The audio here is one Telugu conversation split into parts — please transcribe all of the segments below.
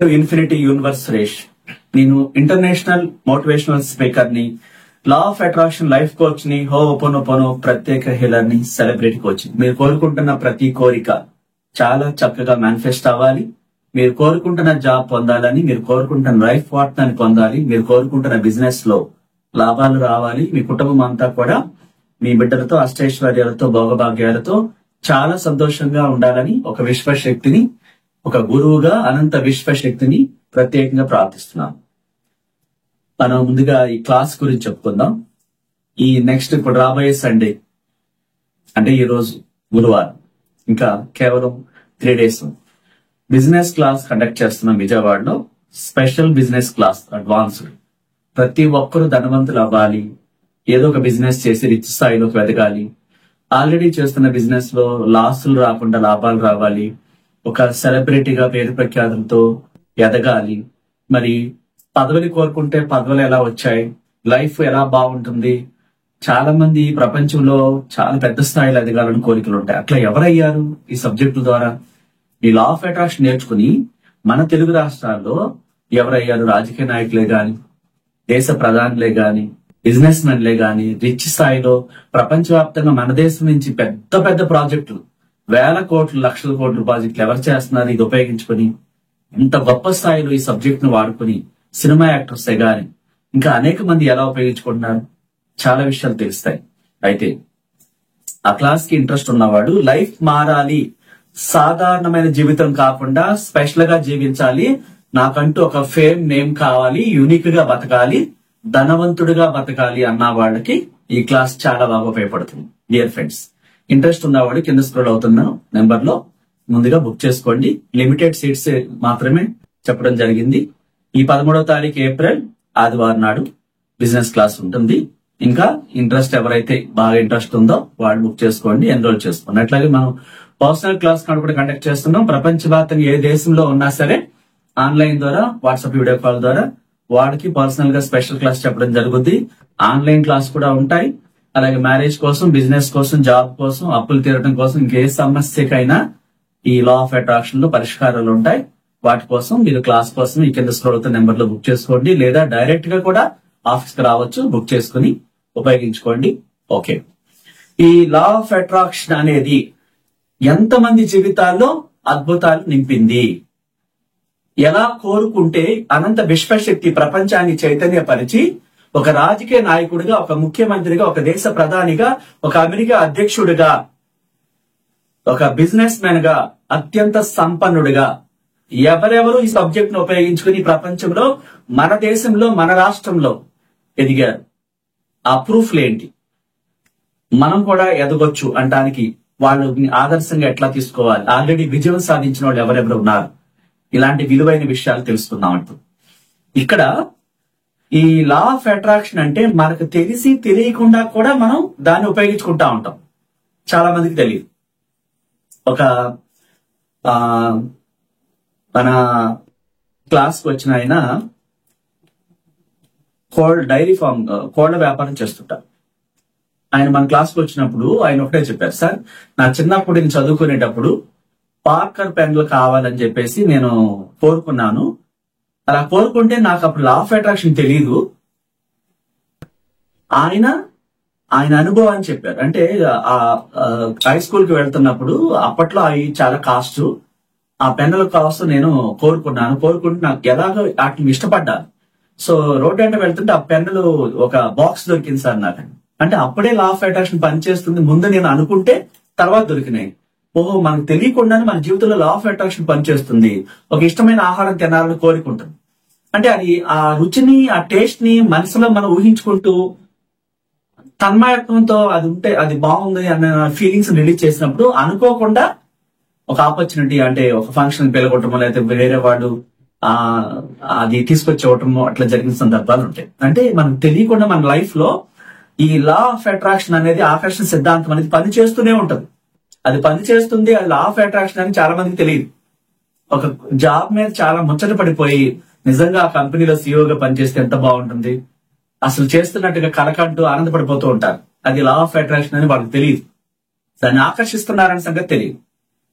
Infinity universe Suresh. నేను ఇంటర్నేషనల్ మోటివేషనల్ స్పీకర్ ని, లా ఆఫ్ అట్రాక్షన్ లైఫ్ కోచ్ ని, హోపోనోపోనో ప్రత్యేక హీలర్ ని, సెలబ్రిటీ కోచ్. మీరు కోరుకుంటున్న ప్రతి కోరిక చాలా చక్కగా మేనిఫెస్ట్ అవ్వాలి. మీరు కోరుకుంటున్న జాబ్ పొందాలని, మీరు కోరుకుంటున్న లైఫ్ పార్ట్నర్ పొందాలి, మీరు కోరుకుంటున్న బిజినెస్ లో లాభాలు రావాలి, మీ కుటుంబం అంతా కూడా మీ బిడ్డలతో అష్టైశ్వర్యాలతో భోగభాగ్యాలతో చాలా సంతోషంగా ఉండాలని ఒక విశ్వశక్తిని, ఒక గురువుగా అనంత విశ్వశక్తిని ప్రత్యేకంగా ప్రార్థిస్తున్నాను. మనం ముందుగా ఈ క్లాస్ గురించి చెప్పుకుందాం. ఈ నెక్స్ట్ ఇప్పుడు రాబోయే సండే అంటే ఈ రోజు గురువారం, ఇంకా కేవలం 3 days బిజినెస్ క్లాస్ కండక్ట్ చేస్తున్నాం విజయవాడలో. Special business class advanced. ప్రతి ఒక్కరూ ధనవంతులు అవ్వాలి, ఏదో ఒక బిజినెస్ చేసి రిచ్ స్థాయిలోకి ఎదగాలి, ఆల్రెడీ చేస్తున్న బిజినెస్ లో లాసులు రాకుండా లాభాలు రావాలి, ఒక సెలబ్రిటీగా పేరు ప్రఖ్యాతులతో ఎదగాలి. మరి పదవులు కోరుకుంటే పదవులు ఎలా వచ్చాయి, లైఫ్ ఎలా బాగుంటుంది, చాలా మంది ప్రపంచంలో చాలా పెద్ద స్థాయిలో ఎదగాలని కోరికలు ఉంటాయి. అట్లా ఎవరయ్యారు ఈ సబ్జెక్టుల ద్వారా? ఈ లా ఆఫ్ అట్రాక్షన్ నేర్చుకుని మన తెలుగు రాష్ట్రాల్లో ఎవరయ్యారు? రాజకీయ నాయకులే గాని, దేశ ప్రధానులే గాని, బిజినెస్ మెన్లే గాని, రిచ్ స్థాయిలో ప్రపంచవ్యాప్తంగా మన దేశం నుంచి పెద్ద పెద్ద ప్రాజెక్టులు, వేల కోట్లు లక్షల కోట్ల ప్రాజెక్టులు ఎవరు చేస్తున్నారు? ఇది ఉపయోగించుకుని ఇంత గొప్ప స్థాయిలో ఈ సబ్జెక్ట్ ను వాడుకుని సినిమా యాక్టర్సే గాని ఇంకా అనేక మంది ఎలా ఉపయోగించుకుంటున్నారు, చాలా విషయాలు తెలుస్తాయి. అయితే ఆ క్లాస్ కి ఇంట్రెస్ట్ ఉన్నవాడు, లైఫ్ మారాలి, సాధారణమైన జీవితం కాకుండా స్పెషల్ గా జీవించాలి, నాకంటూ ఒక ఫేమ్ నేమ్ కావాలి, యూనిక్ గా బతకాలి, ధనవంతుడిగా బతకాలి అన్న వాళ్ళకి ఈ క్లాస్ చాలా బాగా ఉపయోగపడుతుంది. డియర్ ఫ్రెండ్స్, ఇంట్రెస్ట్ ఉన్నవాడు కింద స్క్రోల్ అవుతున్న నెంబర్ లో ముందుగా బుక్ చేసుకోండి. లిమిటెడ్ సీట్స్ మాత్రమే చెప్పడం జరిగింది. ఈ 13వ తారీఖు ఏప్రిల్ ఆదివారం నాడు బిజినెస్ క్లాస్ ఉంటుంది. ఇంకా ఇంట్రెస్ట్ ఎవరైతే బాగా ఇంట్రెస్ట్ ఉందో వాళ్ళు బుక్ చేసుకోండి, ఎన్రోల్ చేసుకోండి. అట్లాగే మనం పర్సనల్ క్లాస్ కూడా కండక్ట్ చేస్తున్నాం. ప్రపంచవ్యాప్తంగా ఏ దేశంలో ఉన్నా సరే ఆన్లైన్ ద్వారా, వాట్సాప్ వీడియో కాల్ ద్వారా వాడికి పర్సనల్ గా స్పెషల్ క్లాస్ చెప్పడం జరుగుద్ది. ఆన్లైన్ క్లాస్ కూడా ఉంటాయి. అలాగే మ్యారేజ్ కోసం, బిజినెస్ కోసం, జాబ్ కోసం, అప్పులు తీరడం కోసం, ఇంకే సమస్యకైనా ఈ లా ఆఫ్ అట్రాక్షన్ లో పరిష్కారాలు ఉంటాయి. వాటి కోసం మీరు క్లాస్ కోసం ఈ కింద స్క్రోల్ అవుతున్న నెంబర్ లో బుక్ చేసుకోండి, లేదా డైరెక్ట్ గా కూడా ఆఫీస్ కి రావచ్చు, బుక్ చేసుకుని ఉపయోగించుకోండి. ఓకే, ఈ లా ఆఫ్ అట్రాక్షన్ అనేది ఎంతమంది జీవితాల్లో అద్భుతాలు నింపింది? ఎలా కోరుకుంటే అనంత విశ్వశక్తి ప్రపంచాన్ని చైతన్యపరిచి ఒక రాజకీయ నాయకుడిగా, ఒక ముఖ్యమంత్రిగా, ఒక దేశ ప్రధానిగా, ఒక అమెరికా అధ్యక్షుడిగా, ఒక బిజినెస్ మ్యాన్ గా, అత్యంత సంపన్నుడిగా ఎవరెవరు ఈ సబ్జెక్ట్ ను ఉపయోగించుకుని ప్రపంచంలో, మన దేశంలో, మన రాష్ట్రంలో ఎదిగారు? ఆ ప్రూఫ్లు ఏంటి? మనం కూడా ఎదగొచ్చు అంటానికి వాళ్ళని ఆదర్శంగా ఎట్లా తీసుకోవాలి? ఆల్రెడీ విజయం సాధించిన వాళ్ళు ఎవరెవరు ఉన్నారు? ఇలాంటి విలువైన విషయాలు తెలుసుకుందాం అంటూ ఇక్కడ ఈ లా ఆఫ్ అట్రాక్షన్ అంటే మనకు తెలిసి తెలియకుండా కూడా మనం దాన్ని ఉపయోగించుకుంటా ఉంటాం. చాలా మందికి తెలియదు. ఒక మన క్లాస్ కి వచ్చిన ఆయన డైరీ ఫామ్, కోళ్ల వ్యాపారం చేస్తుంటారు. ఆయన మన క్లాస్ కి వచ్చినప్పుడు ఆయన ఒకటే చెప్పారు, సార్ నా చిన్నప్పుడు నేను చదువుకునేటప్పుడు పార్కర్ పెన్లు కావాలని చెప్పేసి నేను కోరుకున్నాను. అలా కోరుకుంటే నాకు అప్పుడు లా ఆఫ్ అట్రాక్షన్ తెలియదు. ఆయన అనుభవాన్ని చెప్పారు. అంటే హై స్కూల్ కి వెళ్తున్నప్పుడు అప్పట్లో అవి చాలా కాస్ట్, ఆ పెన్నుల కాస్ట్ నేను కోరుకుంటే నాకు ఎలాగో వాటిని ఇష్టపడ్డాను. సో రోడ్ అంటే వెళ్తుంటే ఆ పెన్నులు ఒక బాక్స్ దొరికింది సార్ నాకు. అంటే అప్పుడే లా ఆఫ్ అట్రాక్షన్ పనిచేస్తుంది. ముందు నేను అనుకుంటే తర్వాత దొరికినాయి. ఓహో, మనకు తెలియకుండానే మన జీవితంలో లా ఆఫ్ అట్రాక్షన్ పనిచేస్తుంది. ఒక ఇష్టమైన ఆహారం తినాలని కోరుకుంటాం. అంటే అది ఆ రుచిని, ఆ టేస్ట్ ని మనసులో మనం ఊహించుకుంటూ తన్మయత్వంతో అది ఉంటే అది బాగుంది అన్న ఫీలింగ్స్ రిలీజ్ చేసినప్పుడు అనుకోకుండా ఒక ఆపర్చునిటీ, అంటే ఒక ఫంక్షన్ పిలగొట్టమో లేకపోతే వేరే వాడు అది తీసుకొచ్చి ఇవ్వటమో అట్లా జరిగిన సందర్భాలు ఉంటాయి. అంటే మనకు తెలియకుండా మన లైఫ్ లో ఈ లా ఆఫ్ అట్రాక్షన్ అనేది, ఆకర్షణ సిద్ధాంతం అనేది పనిచేస్తూనే ఉంటది. అది పనిచేస్తుంది. అది లా ఆఫ్ అట్రాక్షన్ అని చాలా మందికి తెలియదు. ఒక జాబ్ మీద చాలా ముచ్చట పడిపోయి నిజంగా ఆ కంపెనీలో సీఈఓగా పనిచేస్తే ఎంత బాగుంటుంది, అసలు చేస్తున్నట్టుగా కలకంటూ ఆనందపడిపోతూ ఉంటారు. అది లా ఆఫ్ అట్రాక్షన్ అని వాళ్ళకి తెలియదు. దాన్ని ఆకర్షిస్తున్నారనే సంగతి తెలియదు.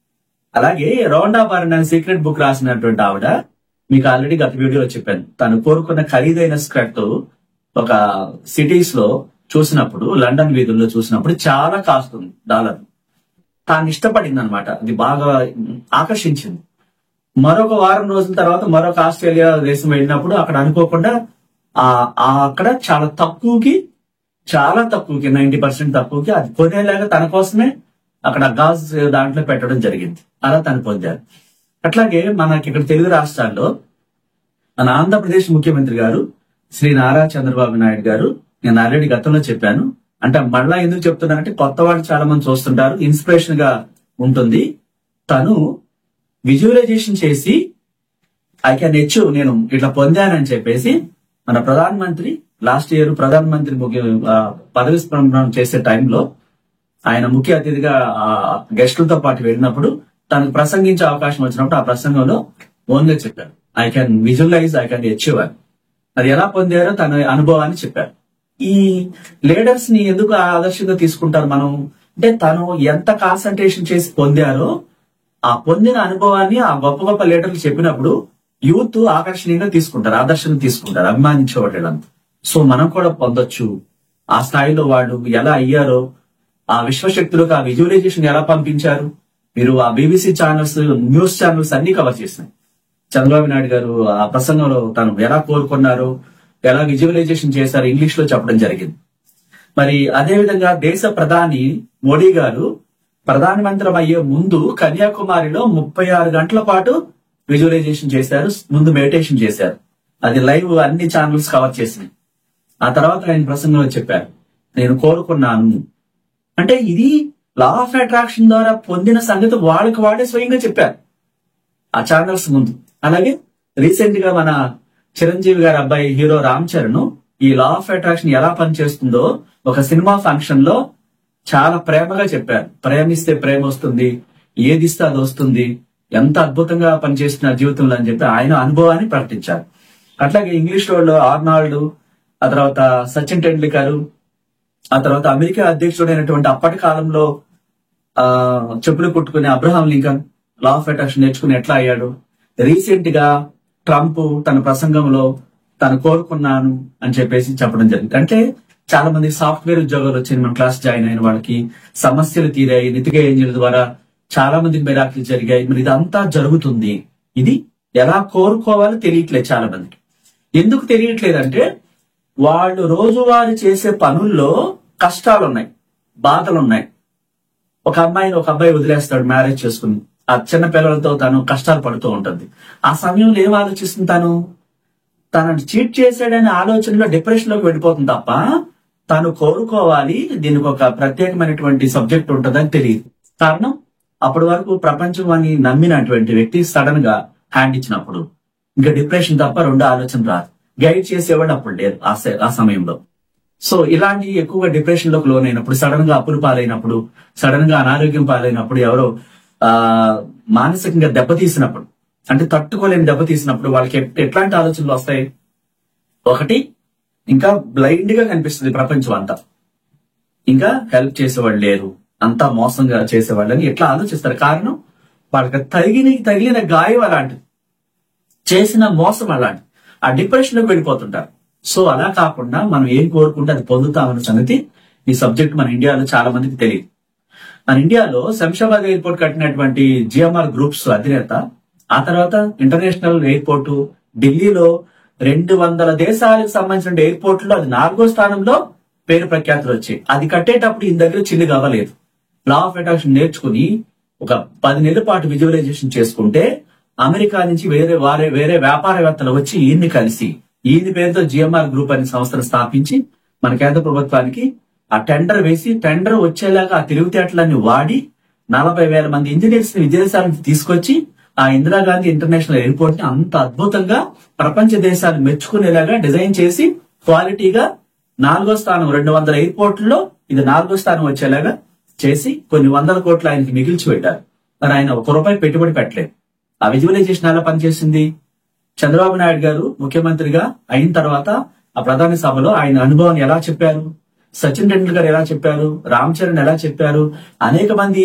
అలాగే రౌండా బారన్ అనే సీక్రెట్ బుక్ రాసినటువంటి ఆవిడ మీకు ఆల్రెడీ గత వీడియోలో చెప్పాను. తను కోరుకున్న ఖరీదైన స్కర్ట్ ఒక సిటీస్ లో చూసినప్పుడు, లండన్ వీధుల్లో చూసినప్పుడు చాలా కాస్ట్ ఉంది డాలర్. తాను ఇష్టపడింది అనమాట, అది బాగా ఆకర్షించింది. మరొక వారం రోజుల తర్వాత మరొక ఆస్ట్రేలియా దేశం వెళ్ళినప్పుడు అక్కడ అనుకోకుండా అక్కడ చాలా తక్కువకి 90% తక్కువకి అది కొనేలాగా తన కోసమే అక్కడ గాజ్ దాంట్లో పెట్టడం జరిగింది. అలా తను పొందారు. అట్లాగే మనకి ఇక్కడ తెలుగు రాష్ట్రాల్లో మన ఆంధ్రప్రదేశ్ ముఖ్యమంత్రి గారు శ్రీ నారా చంద్రబాబు నాయుడు గారు, నేను ఆల్రెడీ గతంలో చెప్పాను, అంటే మళ్ళా ఎందుకు చెప్తున్నానంటే కొత్త వాళ్ళు చాలా మంది చూస్తుంటారు, ఇన్స్పిరేషన్ గా ఉంటుంది. తను విజువలైజేషన్ చేసి ఐ కెన్ అచీవ్, నేను ఇట్లా పొందానని చెప్పేసి మన ప్రధానమంత్రి లాస్ట్ ఇయర్ ప్రధానమంత్రి పదవి ప్రమాణం చేసే టైంలో ఆయన ముఖ్య అతిథిగా గెస్టులతో పాటు వెళ్ళినప్పుడు తనకు ప్రసంగించే అవకాశం వచ్చినప్పుడు ఆ ప్రసంగంలో ఓన్గా చెప్పారు, I can visualize, I can achieve అని. అది ఎలా పొందారో తన అనుభవాన్ని చెప్పారు. ఈ లీడర్స్ ని ఎందుకు ఆదర్శంగా తీసుకుంటారు మనం అంటే, తను ఎంత కాన్సన్ట్రేషన్ చేసి పొందారో ఆ పొందిన అనుభవాన్ని ఆ గొప్ప గొప్ప లీడర్లు చెప్పినప్పుడు యూత్ ఆకర్షణీయంగా తీసుకుంటారు, ఆదర్శంగా తీసుకుంటారు, అభిమానించేవాళ్ళంతా. సో మనం కూడా పొందొచ్చు. ఆ స్థాయిలో వాళ్ళు ఎలా అయ్యారో, ఆ విశ్వశక్తులకు ఆ విజువలైజేషన్ ఎలా పంపించారు. మీరు ఆ బీబీసీ ఛానల్స్, న్యూస్ ఛానల్స్ అన్ని కవర్ చేసినాయి. చంద్రబాబు నాయుడు గారు ఆ ప్రసంగంలో తను ఎలా కోరుకున్నారు, ఎలా విజువలైజేషన్ చేశారు, ఇంగ్లీష్ లో చెప్పడం జరిగింది. మరి అదే విధంగా దేశ ప్రధాని మోడీ గారు ప్రధానమంత్రి అయ్యే ముందు కన్యాకుమారిలో 36 గంటల పాటు విజువలైజేషన్ చేశారు, ముందు మెడిటేషన్ చేశారు. అది లైవ్ అన్ని ఛానల్స్ కవర్ చేసినాయి. ఆ తర్వాత ఆయన ప్రసంగంలో చెప్పారు, నేను కోరుకున్నాను అంటే ఇది లా ఆఫ్ అట్రాక్షన్ ద్వారా పొందిన సంగతి వాళ్ళకి వాడే స్వయంగా చెప్పారు ఆ ఛానల్స్ ముందు. అలాగే రీసెంట్ గా మన చిరంజీవి గారి అబ్బాయి హీరో రామ్ చరణ్ ఈ లా ఆఫ్ అట్రాక్షన్ ఎలా పనిచేస్తుందో ఒక సినిమా ఫంక్షన్ లో చాలా ప్రేమగా చెప్పారు. ప్రేమిస్తే ప్రేమ వస్తుంది, ఏదిస్తే అది వస్తుంది, ఎంత అద్భుతంగా పనిచేస్తున్నారు జీవితంలో అని చెప్పి ఆయన అనుభవాన్ని ప్రకటించారు. అట్లాగే ఇంగ్లీష్ లో ఆర్నాల్డ్, ఆ తర్వాత సచిన్ టెండూల్కర్, ఆ తర్వాత అమెరికా అధ్యక్షుడైనటువంటి అప్పటి కాలంలో చెప్పులు కుట్టుకునే Abraham Lincoln law of attraction నేర్చుకుని ఎట్లా అయ్యాడు. రీసెంట్ గా ట్రంప్ తన ప్రసంగంలో తను కోరుకున్నాను అని చెప్పేసి చెప్పడం జరిగింది. అంటే చాలా మంది సాఫ్ట్వేర్ ఉద్యోగాలు వచ్చింది, మన క్లాస్ జాయిన్ అయిన వాళ్ళకి సమస్యలు తీరాయి, నితిగా ఏంజిల్ ద్వారా చాలా మందికి మెరాకిల్ జరిగాయి. మరి ఇదంతా జరుగుతుంది. ఇది ఎలా కోరుకోవాలో తెలియట్లేదు చాలా మందికి. ఎందుకు తెలియట్లేదంటే వాళ్ళు రోజువారీ చేసే పనుల్లో కష్టాలున్నాయి, బాధలున్నాయి. ఒక అమ్మాయిని ఒక అబ్బాయి వదిలేస్తాడు మ్యారేజ్ చేసుకుని, ఆ చిన్న పిల్లలతో తను కష్టాలు పడుతూ ఉంటుంది. ఆ సమయంలో ఏం ఆలోచిస్తుంది, తనని చీట్ చేశాడనే ఆలోచనలో డిప్రెషన్ లోకి వెళ్ళిపోతుంది తప్ప తను కోరుకోవాలి, దీనికి ఒక ప్రత్యేకమైనటువంటి సబ్జెక్ట్ ఉంటుందని తెలియదు. కారణం అప్పటి వరకు ప్రపంచం అని నమ్మినటువంటి వ్యక్తి సడన్ గా హ్యాండ్ ఇచ్చినప్పుడు ఇంకా డిప్రెషన్ తప్ప రెండో ఆలోచన రాదు. గైడ్ చేసేవాడు అప్పుడు లేదు ఆ సమయంలో. సో ఇలాంటి ఎక్కువగా డిప్రెషన్ లోకి లోనైనప్పుడు, సడన్ గా అప్పులు పాలైనప్పుడు, సడన్ గా అనారోగ్యం పాలైనప్పుడు, ఎవరో మానసికంగా దెబ్బతీసినప్పుడు, అంటే తట్టుకోలేని దెబ్బతీసినప్పుడు వాళ్ళకి ఎట్లాంటి ఆలోచనలు వస్తాయి. ఒకటి, ఇంకా బ్లైండ్ గా కనిపిస్తుంది ప్రపంచం అంతా, ఇంకా హెల్ప్ చేసేవాళ్ళు లేరు, అంతా మోసంగా చేసేవాళ్ళని ఎట్లా ఆలోచిస్తారు. కారణం వాళ్ళకి తగిలిన గాయం అలాంటిది, చేసిన మోసం అలాంటి, ఆ డిప్రెషన్ లోకి వెళ్ళిపోతుంటారు. సో అలా కాకుండా మనం ఏం కోరుకుంటే అది పొందుతామన్న సంగతి ఈ సబ్జెక్ట్ మన ఇండియాలో చాలా మందికి తెలియదు. మన ఇండియాలో శంషాబాద్ ఎయిర్పోర్ట్ కట్టినటువంటి జిఎంఆర్ గ్రూప్స్ అధినేత, ఆ తర్వాత ఇంటర్నేషనల్ ఎయిర్పోర్ట్ ఢిల్లీలో 200 దేశాలకు సంబంధించిన ఎయిర్పోర్ట్ లో అది 4వ స్థానంలో పేరు ప్రఖ్యాతులు వచ్చాయి. అది కట్టేటప్పుడు ఈయన దగ్గర చిల్లు కావలేదు. లా ఆఫ్ అట్రాక్షన్ నేర్చుకుని ఒక 10 నెలల పాటు విజువలైజేషన్ చేసుకుంటే అమెరికా నుంచి వేరే వ్యాపారవేత్తలు వచ్చి ఈయన్ని కలిసి ఈయన పేరుతో జిఎంఆర్ గ్రూప్ అనే సంస్థను స్థాపించి మన కేంద్ర ప్రభుత్వానికి ఆ టెండర్ వేసి, టెండర్ వచ్చేలాగా ఆ తెలివితేటలన్నీ వాడి 40,000 మంది ఇంజనీర్స్ ని విదేశాల నుంచి తీసుకొచ్చి ఆ ఇందిరాగాంధీ ఇంటర్నేషనల్ ఎయిర్పోర్ట్ ని అంత అద్భుతంగా ప్రపంచ దేశాలు మెచ్చుకునేలాగా డిజైన్ చేసి క్వాలిటీగా 4వ స్థానం 200 ఎయిర్పోర్ట్లలో ఇది 4వ స్థానం వచ్చేలాగా చేసి కొన్ని 100 కోట్లు ఆయనకి మిగిల్చి పెట్టారు. మరి ఆయన ₹1 పెట్టుబడి పెట్టలేదు. ఆ విజువలైజేషన్ ఎలా పనిచేసింది? చంద్రబాబు నాయుడు గారు ముఖ్యమంత్రిగా అయిన తర్వాత ఆ ప్రధాని సభలో ఆయన అనుభవాన్ని ఎలా చెప్పారు, సచిన్ టెండూల్కర్ ఎలా చెప్పారు, రామ్ చరణ్ ఎలా చెప్పారు, అనేక మంది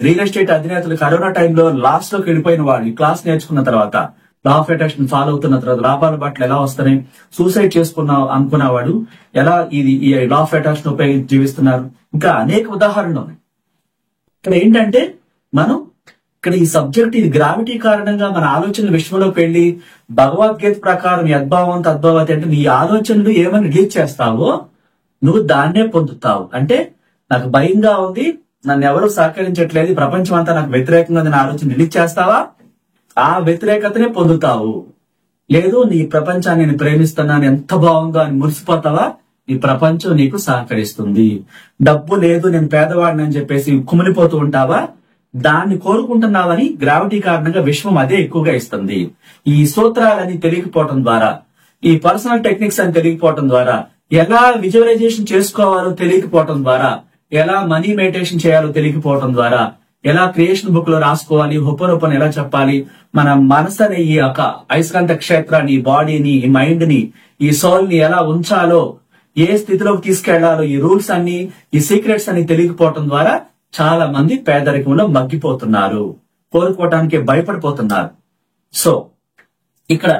రియల్ ఎస్టేట్ అధినేతలు కరోనా టైంలో లాస్ట్ లోకి వెళ్ళిపోయిన వాళ్ళు క్లాస్ నేర్చుకున్న తర్వాత లా ఆఫ్ అట్రాక్షన్ ఫాలో అవుతున్న తర్వాత లాభాల బట్టలు ఎలా వస్తున్నాయి, సూసైడ్ అనుకున్నవాడు ఎలా ఈ లా ఆఫ్ అట్రాక్షన్ ఉపయోగించి జీవిస్తున్నారు, ఇంకా అనేక ఉదాహరణలు ఉన్నాయి. ఇక్కడ ఏంటంటే మనం ఇక్కడ ఈ సబ్జెక్ట్, ఇది గ్రావిటీ కారణంగా మన ఆలోచనలు విశ్వంలోకి వెళ్లి భగవద్గీత ప్రకారం యద్భావం తద్భావతి అంటే నీ ఆలోచనలు ఏమని రిలీజ్ చేస్తావో నువ్వు దాన్నే పొందుతావు. అంటే నాకు భయంగా ఉంది, నన్ను ఎవరు సహకరించట్లేదు, ప్రపంచం అంతా నాకు వ్యతిరేకంగా నా ఆలోచన రిలీజ్ చేస్తావా, ఆ వ్యతిరేకతనే పొందుతావు. లేదు నీ ప్రపంచాన్ని నేను ప్రేమిస్తున్నాను, ఎంత బాగుందో అని మురిసిపోతావా, ఈ ప్రపంచం నీకు సహకరిస్తుంది. డబ్బు లేదు, నేను పేదవాడిని అని చెప్పేసి కుమిలిపోతూ ఉంటావా, దాన్ని కోరుకుంటున్నావని గ్రావిటీ కారణంగా విశ్వం అదే ఎక్కువగా ఇస్తుంది. ఈ సూత్రాలని తెలియకపోవటం ద్వారా, ఈ పర్సనల్ టెక్నిక్స్ అని తెలియకపోవటం ద్వారా, ఎలా విజువలైజేషన్ చేసుకోవాలో తెలియకపోవటం ద్వారా, ఎలా మనీ మెడిటేషన్ చేయాలో తెలియకపోవటం ద్వారా, ఎలా క్రియేషన్ బుక్ లో రాసుకోవాలి, హొప్పనొప్పని ఎలా చెప్పాలి, మన మనసుని ఈ యొక్క అయస్కాంత క్షేత్రాన్ని, బాడీని, ఈ మైండ్ ని, ఈ సోల్ ని ఎలా ఉంచాలో, ఏ స్థితిలోకి తీసుకెళ్లాలో, ఈ రూల్స్ అన్ని, ఈ సీక్రెట్స్ అన్ని తెలియకపోవటం ద్వారా చాలా మంది పేదరికంలో మగ్గిపోతున్నారు, కోరుకోవటానికి భయపడిపోతున్నారు. సో ఇక్కడ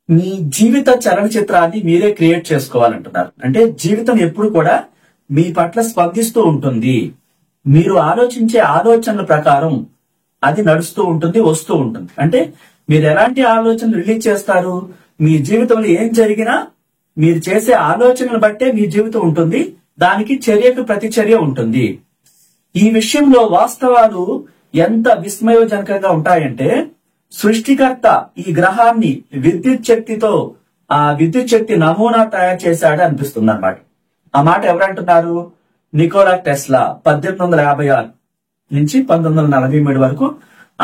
మీ జీవిత చలనచిత్రాన్ని మీరే క్రియేట్ చేసుకోవాలంటున్నారు. అంటే జీవితం ఎప్పుడు కూడా మీ పట్ల స్పందిస్తూ ఉంటుంది. మీరు ఆలోచించే ఆలోచనల ప్రకారం అది నడుస్తూ ఉంటుంది, వస్తూ ఉంటుంది. అంటే మీరు ఎలాంటి ఆలోచనలు రిలీజ్ చేస్తారు, మీ జీవితంలో ఏం జరిగినా మీరు చేసే ఆలోచనలు బట్టే మీ జీవితం ఉంటుంది, దానికి చర్యకు ప్రతిచర్య ఉంటుంది. ఈ విషయంలో వాస్తవాలు ఎంత విస్మయోజనకంగా ఉంటాయంటే, సృష్టికర్త ఈ గ్రహాన్ని విద్యుత్ శక్తితో, ఆ విద్యుత్ శక్తి నమూనా తయారు చేశాడు అనిపిస్తుంది అన్నమాట. ఆ మాట ఎవరంటున్నారు? నికోలా టెస్లా 1856 నుంచి 1943 వరకు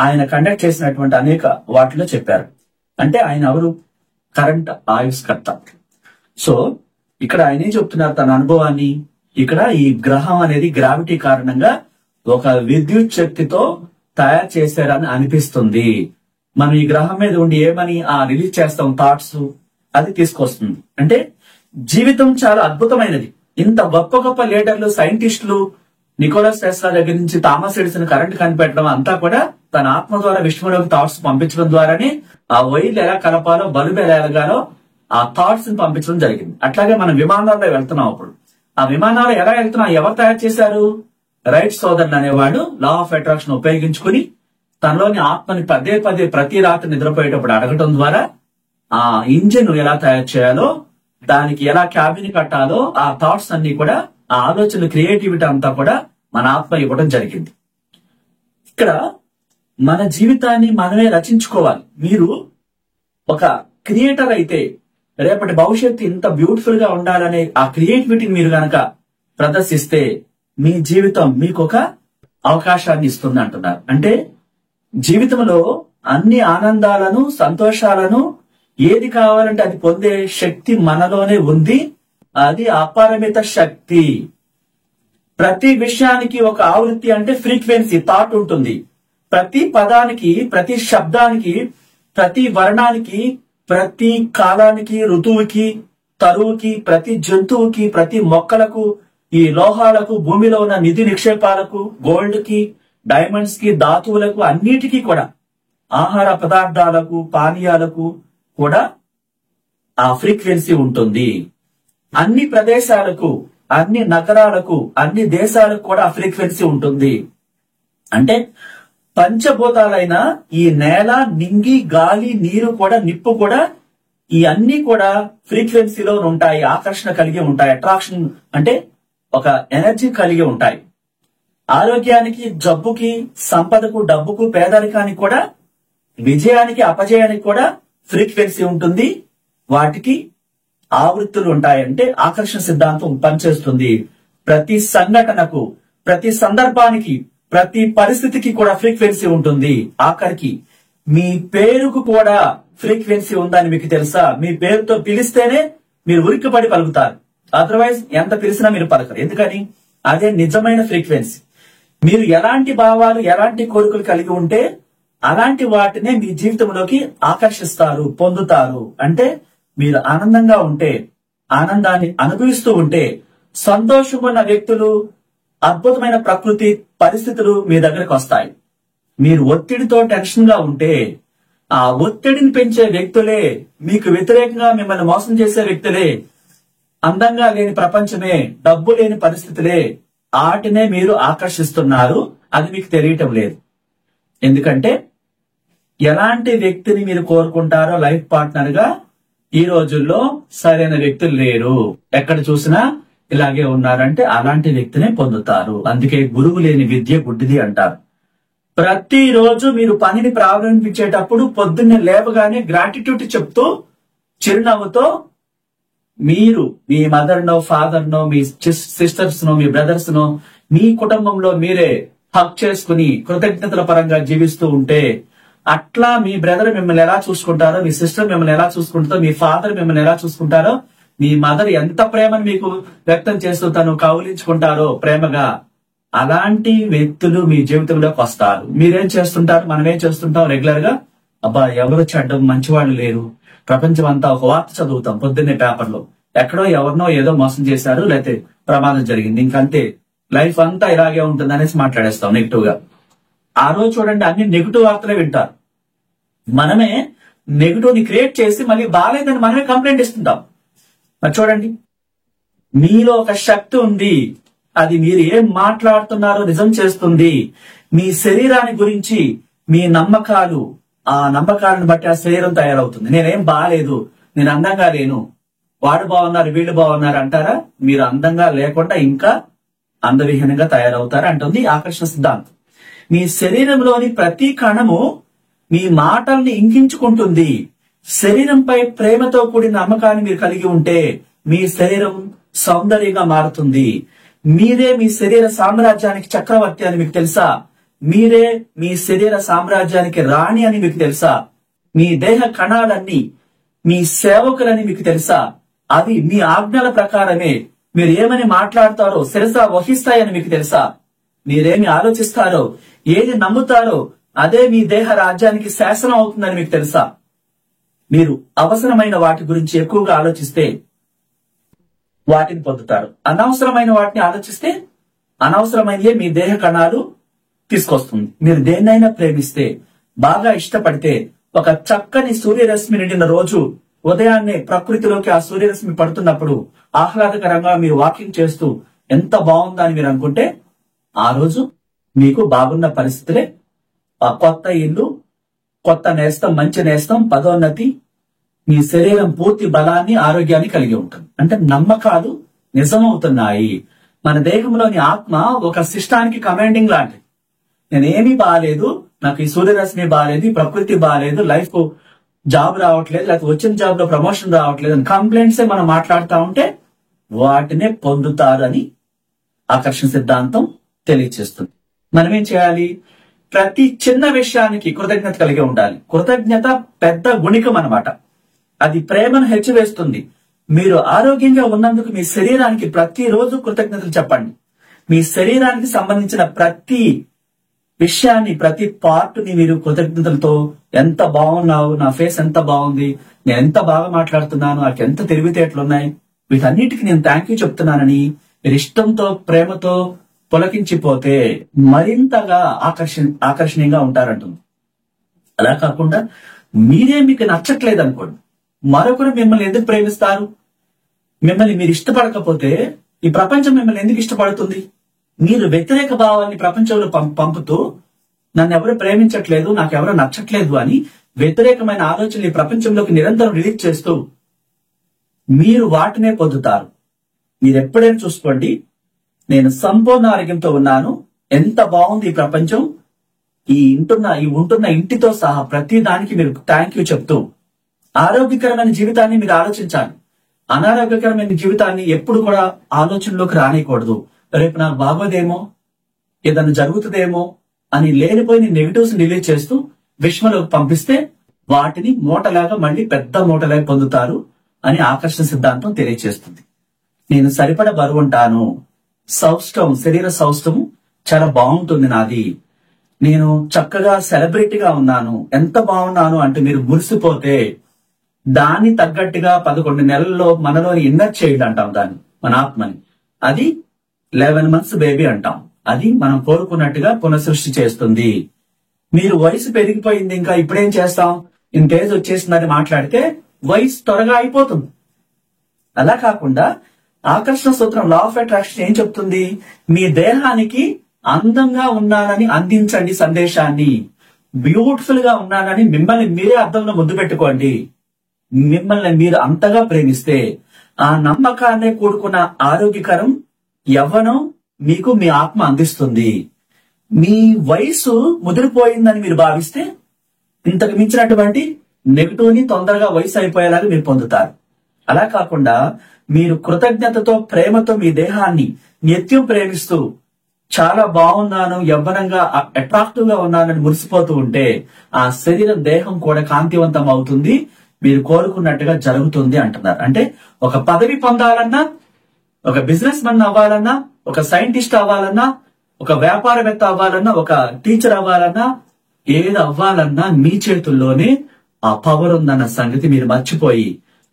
ఆయన కండక్ట్ చేసినటువంటి అనేక వాటిలో చెప్పారు. అంటే ఆయన ఎవరు? కరెంట్ ఆవిష్కర్త. సో ఇక్కడ ఆయన ఏం చెప్తున్నారు తన అనుభవాన్ని? ఇక్కడ ఈ గ్రహం అనేది గ్రావిటీ కారణంగా ఒక విద్యుత్ శక్తితో తయారు చేశారని అనిపిస్తుంది. మనం ఈ గ్రహం మీద ఉండి ఏమని రిలీజ్ చేస్తాం థాట్స్, అది తీసుకొస్తుంది. అంటే జీవితం చాలా అద్భుతమైనది. ఇంత గొప్ప గొప్ప లీడర్లు, సైంటిస్టులు, నికోలస్ టెస్లా దగ్గర నుంచి థామస్ ఎడిసన్ కరెంట్ కనిపెట్టడం అంతా కూడా తన ఆత్మ ద్వారా విశ్వంలోకి థాట్స్ పంపించడం ద్వారానే ఆ వైర్లు ఎలా కలపాలో, బల్బు ఎలా ఎలగాలో ఆ థాట్స్ ని పంపించడం జరిగింది. అట్లాగే మనం విమానాల్లో వెళ్తున్నాం. అప్పుడు ఆ విమానాలు ఎలా వెళ్తున్నాం, ఎవరు తయారు చేశారు? రైట్ సోదరులు అనేవాడు లా ఆఫ్ అట్రాక్షన్ ఉపయోగించుకుని తనలోని ఆత్మని పదే పదే ప్రతి రాత్రి నిద్రపోయేటప్పుడు అడగటం ద్వారా ఆ ఇంజిన్ ఎలా తయారు చేయాలో, దానికి ఎలా క్యాబిన్ కట్టాలో, ఆ థాట్స్ అన్ని కూడా, ఆ ఆలోచనలు, క్రియేటివిటీ అంతా కూడా మన ఆత్మ ఇవ్వడం జరిగింది. ఇక్కడ మన జీవితాన్ని మనమే రచించుకోవాలి. మీరు ఒక క్రియేటర్ అయితే రేపటి భవిష్యత్తు ఇంత బ్యూటిఫుల్ గా ఉండాలనే ఆ క్రియేటివిటీని మీరు గనక ప్రదర్శిస్తే మీ జీవితం మీకు ఒక అవకాశాన్ని ఇస్తుంది అంటున్నారు. అంటే జీవితంలో అన్ని ఆనందాలను, సంతోషాలను, ఏది కావాలంటే అది పొందే శక్తి మనలోనే ఉంది. అది అపరిమిత శక్తి. ప్రతి విషయానికి ఒక ఆవృత్తి అంటే ఫ్రీక్వెన్సీ, థాట్ ఉంటుంది. ప్రతి పదానికి, ప్రతి శబ్దానికి, ప్రతి వర్ణానికి, ప్రతి కాలానికి, ఋతువుకి, తరువుకి, ప్రతి జంతువుకి, ప్రతి మొక్కలకు, ఈ లోహాలకు, భూమిలో ఉన్న నిధి నిక్షేపాలకు, గోల్డ్ కి, డైమండ్స్ కి, ధాతువులకు, అన్నిటికీ కూడా, ఆహార పదార్థాలకు, పానీయాలకు కూడా ఆ ఫ్రీక్వెన్సీ ఉంటుంది. అన్ని ప్రదేశాలకు, అన్ని నగరాలకు, అన్ని దేశాలకు కూడా ఆ ఫ్రీక్వెన్సీ ఉంటుంది. అంటే పంచభూతాలైన ఈ నేల, నింగి, గాలి, నీరు కూడా, నిప్పు కూడా, ఈ అన్ని కూడా ఫ్రీక్వెన్సీలో ఉంటాయి, ఆకర్షణ కలిగి ఉంటాయి. అట్రాక్షన్ అంటే ఒక ఎనర్జీ కలిగి ఉంటాయి. ఆరోగ్యానికి, జబ్బుకి, సంపదకు, డబ్బుకు, పేదరికానికి కూడా, విజయానికి, అపజయానికి కూడా ఫ్రీక్వెన్సీ ఉంటుంది. వాటికి ఆవృత్తులు ఉంటాయంటే ఆకర్షణ సిద్ధాంతం పనిచేస్తుంది. ప్రతి సంఘటనకు, ప్రతి సందర్భానికి, ప్రతి పరిస్థితికి కూడా ఫ్రీక్వెన్సీ ఉంటుంది. ఆఖరికి మీ పేరుకు కూడా ఫ్రీక్వెన్సీ ఉందని మీకు తెలుసా? మీ పేరుతో పిలిస్తేనే మీరు ఉరికిపడి పలుకుతారు. అదర్వైజ్ ఎంత పిలిచినా మీరు పలకరు. ఎందుకని? అదే నిజమైన ఫ్రీక్వెన్సీ. మీరు ఎలాంటి భావాలు, ఎలాంటి కోరికలు కలిగి ఉంటే అలాంటి వాటినే మీ జీవితంలోకి ఆకర్షిస్తారు, పొందుతారు. అంటే మీరు ఆనందంగా ఉంటే, ఆనందాన్ని అనుభవిస్తూ ఉంటే, సంతోషమున్న వ్యక్తులు, అద్భుతమైన ప్రకృతి పరిస్థితులు మీ దగ్గరకు వస్తాయి. మీరు ఒత్తిడితో, టెన్షన్ గా ఉంటే, ఆ ఒత్తిడిని పెంచే వ్యక్తులే, మీకు వ్యతిరేకంగా మిమ్మల్ని మోసం చేసే వ్యక్తులే, అందంగా లేని ప్రపంచమే, డబ్బు లేని పరిస్థితులే, వాటినే మీరు ఆకర్షిస్తున్నారు. అది మీకు తెలియటం లేదు. ఎందుకంటే ఎలాంటి వ్యక్తిని మీరు కోరుకుంటారో లైఫ్ పార్ట్నర్ గా ఈ రోజుల్లో సరైన వ్యక్తులు లేరు. ఎక్కడ చూసినా ఇలాగే ఉన్నారంటే అలాంటి వ్యక్తినే పొందుతారు. అందుకే గురువు లేని విద్య గుడ్డిది అంటారు. ప్రతిరోజు మీరు పనిని ప్రారంభించేటప్పుడు పొద్దున్నే లేవగానే గ్రాటిట్యూడ్ చెప్తూ చిరునవ్వుతో మీరు మీ మదర్ నో, ఫాదర్ నో, మీ సిస్టర్స్ నో, మీ బ్రదర్స్ నో, మీ కుటుంబంలో మీరే హక్ చేసుకుని కృతజ్ఞతల పరంగా జీవిస్తూ ఉంటే, అట్లా మీ బ్రదర్ మిమ్మల్ని ఎలా చూసుకుంటారో, మీ సిస్టర్ మిమ్మల్ని ఎలా చూసుకుంటారో, మీ ఫాదర్ మిమ్మల్ని ఎలా చూసుకుంటారో, మీ మదర్ ఎంత ప్రేమను మీకు వ్యక్తం చేస్తూ తను కౌలించుకుంటారో ప్రేమగా, అలాంటి వ్యక్తులు మీ జీవితంలోకి వస్తారు. మీరేం చేస్తుంటారు? మనమేం చేస్తుంటాం రెగ్యులర్ గా? అబ్బా ఎవరు చెడ్డ మంచివాళ్ళు లేరు, ప్రపంచం అంతా ఒక వార్త చదువుతాం పొద్దున్నే పేపర్లో, ఎక్కడో ఎవరినో ఏదో మోసం చేశారు, లేకపోతే ప్రమాదం జరిగింది, ఇంకంతే లైఫ్ అంతా ఇలాగే ఉంటుంది అనేసి మాట్లాడేస్తాం నెగిటివ్ గా. ఆ రోజు చూడండి అన్ని నెగిటివ్ వార్తలే వింటారు. మనమే నెగిటివ్ ని క్రియేట్ చేసి మళ్ళీ బాగాలేదని మనమే కంప్లైంట్ ఇస్తుంటాం. మరి చూడండి, మీలో ఒక శక్తి ఉంది, అది మీరు ఏం మాట్లాడుతున్నారో నిజం చేస్తుంది. మీ శరీరాన్ని గురించి మీ నమ్మకాలు, ఆ నమ్మకాలను బట్టి ఆ శరీరం తయారవుతుంది. నేనేం బాగాలేదు, నేను అందంగా లేను, వాడు బాగున్నారు వీళ్ళు బాగున్నారు అంటారా? మీరు అందంగా లేకుండా ఇంకా అందవిహీనంగా తయారవుతారు అంటుంది ఆకర్షణ సిద్ధాంతం. మీ శరీరంలోని ప్రతి కణము మీ మాటల్ని ఇంకించుకుంటుంది. శరీరంపై ప్రేమతో కూడిన నమ్మకాన్ని మీరు కలిగి ఉంటే మీ శరీరం సౌందర్యంగా మారుతుంది. మీరే మీ శరీర సామ్రాజ్యానికి చక్రవర్తి అని మీకు తెలుసా? మీరే మీ శరీర సామ్రాజ్యానికి రాణి అని మీకు తెలుసా? మీ దేహ కణాలన్నీ మీ సేవకులని మీకు తెలుసా? అవి మీ ఆజ్ఞల ప్రకారమే మీరు ఏమని మాట్లాడతారో శిరస వహిస్తాయని మీకు తెలుసా? మీరేమి ఆలోచిస్తారో, ఏది నమ్ముతారో అదే మీ దేహ రాజ్యానికి శాసనం అవుతుందని మీకు తెలుసా? మీరు అవసరమైన వాటి గురించి ఎక్కువగా ఆలోచిస్తే వాటిని పొందుతారు. అనవసరమైన వాటిని ఆలోచిస్తే అనవసరమైనయే మీ దేహ కణాలు తీసుకొస్తుంది. మీరు దేన్నైనా ప్రేమిస్తే, బాగా ఇష్టపడితే, ఒక చక్కని సూర్యరశ్మి నిండిన రోజు ఉదయాన్నే ప్రకృతిలోకి ఆ సూర్యరశ్మి పడుతున్నప్పుడు ఆహ్లాదకరంగా మీరు వాకింగ్ చేస్తూ ఎంత బాగుందా అని మీరు అనుకుంటే, ఆ రోజు మీకు బాగున్న పరిస్థితులే, ఆ కొత్త ఇల్లు, కొత్త నేస్తం, మంచి నేస్తం, పదోన్నతి, మీ శరీరం పూర్తి బలాన్ని ఆరోగ్యాన్ని కలిగి ఉంటుంది. అంటే నమ్మకాలు నిజమవుతున్నాయి. మన దేహంలోని ఆత్మ ఒక సిస్టానికి కమాండింగ్ లాంటిది. నేనేమీ బాగాలేదు, నాకు ఈ సూర్యరశ్మి బాగాలేదు, ఈ ప్రకృతి బాగాలేదు, లైఫ్ జాబ్ రావట్లేదు, లేకపోతే వచ్చిన జాబ్ లో ప్రమోషన్ రావట్లేదు అని కంప్లైంట్సే మనం మాట్లాడుతూ ఉంటే వాటినే పొందుతారు అని ఆకర్షణ సిద్ధాంతం తెలియచేస్తుంది. మనం ఏం చేయాలి? ప్రతి చిన్న విషయానికి కృతజ్ఞత కలిగి ఉండాలి. కృతజ్ఞత పెద్ద గుణికం అన్నమాట. అది ప్రేమను హెచ్చివేస్తుంది. మీరు ఆరోగ్యంగా ఉన్నందుకు మీ శరీరానికి ప్రతిరోజు కృతజ్ఞతలు చెప్పండి. మీ శరీరానికి సంబంధించిన ప్రతి విషయాన్ని, ప్రతి పార్ట్ ని మీరు కృతజ్ఞతలతో, ఎంత బాగున్నావు, నా ఫేస్ ఎంత బాగుంది, నేను ఎంత బాగా మాట్లాడుతున్నాను, నాకు ఎంత తెలివితేటలున్నాయి, వీటన్నిటికీ నేను థ్యాంక్ యూ చెప్తున్నానని మీరు ఇష్టంతో, ప్రేమతో పులకించిపోతే మరింతగా ఆకర్షణీయంగా ఉంటారంటుంది. అలా కాకుండా మీరే మీకు నచ్చట్లేదు అనుకోండి, మరొకరు మిమ్మల్ని ఎందుకు ప్రేమిస్తారు? మిమ్మల్ని మీరు ఇష్టపడకపోతే ఈ ప్రపంచం మిమ్మల్ని ఎందుకు ఇష్టపడుతుంది? మీరు వ్యతిరేక భావాన్ని ప్రపంచంలో పంపుతూ నన్ను ఎవరు ప్రేమించట్లేదు, నాకెవరు నచ్చట్లేదు అని వ్యతిరేకమైన ఆలోచనలు ఈ ప్రపంచంలోకి నిరంతరం రిలీజ్ చేస్తూ మీరు వాటినే పొందుతారు. మీరు ఎప్పుడైనా చూసుకోండి, నేను సంపూర్ణ ఆరోగ్యంతో ఉన్నాను, ఎంత బాగుంది ఈ ప్రపంచం, ఈ ఉంటున్న ఇంటితో సహా ప్రతి దానికి మీరు థ్యాంక్ యూ చెప్తూ ఆరోగ్యకరమైన జీవితాన్ని మీరు ఆలోచించాలి. అనారోగ్యకరమైన జీవితాన్ని ఎప్పుడు కూడా ఆలోచనలోకి రానియకూడదు. రేపు నాకు బాగోదేమో, ఏదైనా జరుగుతుందేమో అని లేనిపోయిన నెగిటివ్స్ రిలీజ్ చేస్తూ విశ్వంలోకి పంపిస్తే వాటిని మూటలాగా మళ్ళీ పెద్ద మూటలాగా పొందుతారు అని ఆకర్షణ సిద్ధాంతం తెలియజేస్తుంది. నేను సరిపడ బరువుంటాను, శరీర సౌష్ఠవం చాలా బాగుంటుంది నాది, నేను చక్కగా సెలబ్రిటీగా ఉన్నాను, ఎంత బాగున్నాను అంటే మీరు మురిసిపోతే దాన్ని తగ్గట్టుగా 11 నెలల్లో మనలోని ఇన్నర్ చైల్డ్ అంటాం దాన్ని, మన ఆత్మని, అది 11 months బేబీ అంటాం. అది మనం కోరుకున్నట్టుగా పునఃసృష్టి చేస్తుంది. మీరు వయసు పెరిగిపోయింది, ఇంకా ఇప్పుడేం చేస్తాం, ఇంత ఏజ్ వచ్చేసిందని మాట్లాడితే వయసు త్వరగా అయిపోతుంది. అలా కాకుండా ఆకర్షణ సూత్రం లా ఆఫ్ అట్రాక్షన్ ఏం చెప్తుంది? మీ దేహానికి అందంగా ఉన్నానని అందించండి సందేశాన్ని. బ్యూటిఫుల్ గా ఉన్నానని మిమ్మల్ని మీరే అర్థంలో ముద్దు పెట్టుకోండి. మిమ్మల్ని మీరు అంతగా ప్రేమిస్తే ఆ నమ్మకాన్నే కూడుకున్న ఆరోగ్యకరం యవ్వనం మీకు మీ ఆత్మ అందిస్తుంది. మీ వయసు ముదిరిపోయిందని మీరు భావిస్తే ఇంతకు మించినటువంటి నెగిటివ్ ని తొందరగా వయసు అయిపోయేలాగా మీరు పొందుతారు. అలా కాకుండా మీరు కృతజ్ఞతతో ప్రేమతో మీ దేహాన్ని నిత్యం ప్రేమిస్తూ చాలా బాగున్నాను, యవ్వనంగా అట్రాక్టివ్ గా ఉన్నానని మురిసిపోతూ ఉంటే ఆ శరీరం దేహం కూడా కాంతివంతం అవుతుంది, మీరు కోరుకున్నట్టుగా జరుగుతుంది అంటున్నారు. అంటే ఒక పదవి పొందాలన్నా, ఒక బిజినెస్ మన్ అవ్వాలన్నా, ఒక సైంటిస్ట్ అవ్వాలన్నా, ఒక వ్యాపారవేత్త అవ్వాలన్నా, ఒక టీచర్ అవ్వాలన్నా, ఏది అవ్వాలన్నా మీ చేతుల్లోనే ఆ పవర్ ఉందన్న సంగతి మీరు మర్చిపోయి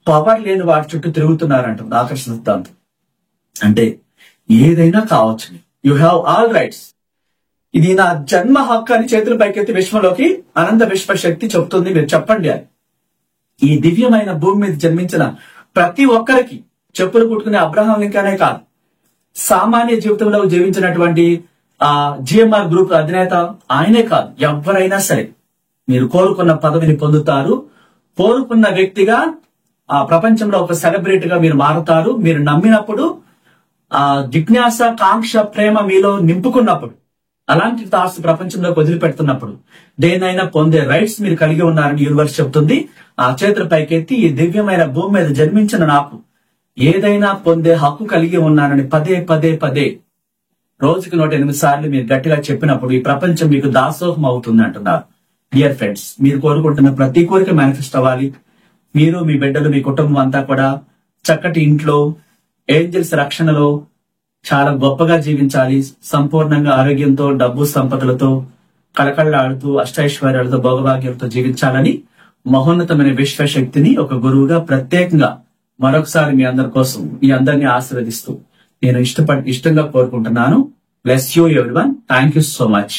పవర్ లేని వాటి చుట్టూ తిరుగుతున్నారంటుంది ఆకర్షణ సిద్ధాంతం. అంటే ఏదైనా కావచ్చు, యు హ్యావ్ ఆల్ రైట్స్. ఇది నా జన్మ హక్కు అని చేతుల పైకెత్తి విశ్వంలోకి అనంత విశ్వశక్తి చెప్తుంది. మీరు చెప్పండి అని. ఈ దివ్యమైన భూమి మీద జన్మించిన ప్రతి ఒక్కరికి చెప్పులు కుట్టుకునే అబ్రహాం లింకనే కాదు, సామాన్య జీవితంలో జీవించినటువంటి జిఎంఆర్ గ్రూప్ అధినేత ఆయనే కాదు, ఎవరైనా సరే మీరు కోరుకున్న పదవిని పొందుతారు. కోరుకున్న వ్యక్తిగా ఆ ప్రపంచంలో ఒక సెలబ్రిటీగా మీరు మారుతారు. మీరు నమ్మినప్పుడు, ఆ జిజ్ఞాస, కాంక్ష, ప్రేమ మీలో నింపుకున్నప్పుడు, అలాంటి థాట్స్ ప్రపంచంలోకి వదిలిపెడుతున్నప్పుడు దేనైనా పొందే రైట్స్ మీరు కలిగి ఉన్నారని యూనివర్స్ చెప్తుంది. ఆ చేతుల పైకెత్తి ఈ దివ్యమైన భూమి మీద జన్మించిన నాకు ఏదైనా పొందే హక్కు కలిగి ఉన్నానని పదే పదే పదే రోజుకి 108 సార్లు మీరు గట్టిగా చెప్పినప్పుడు ఈ ప్రపంచం మీకు దాసోహం అవుతుంది అంటున్నారు. డియర్ ఫ్రెండ్స్, మీరు కోరుకుంటున్న ప్రతి కోరిక మేనిఫెస్ట్ అవ్వాలి. మీరు, మీ బిడ్డలు, మీ కుటుంబం అంతా కూడా చక్కటి ఇంట్లో ఏంజల్స్ రక్షణలో చాలా గొప్పగా జీవించాలి. సంపూర్ణంగా ఆరోగ్యంతో, డబ్బు సంపదలతో, కళకళలాడుతూ, అష్టైశ్వర్యాలతో, భోగభాగ్యాలతో జీవించాలని మహోన్నతమైన విశ్వశక్తిని ఒక గురువుగా ప్రత్యేకంగా మరొకసారి మీ అందరి కోసం, మీ అందరినీ ఆశీర్వదిస్తూ నేను ఇష్టంగా కోరుకుంటున్నాను. Bless you everyone. Thank you so much.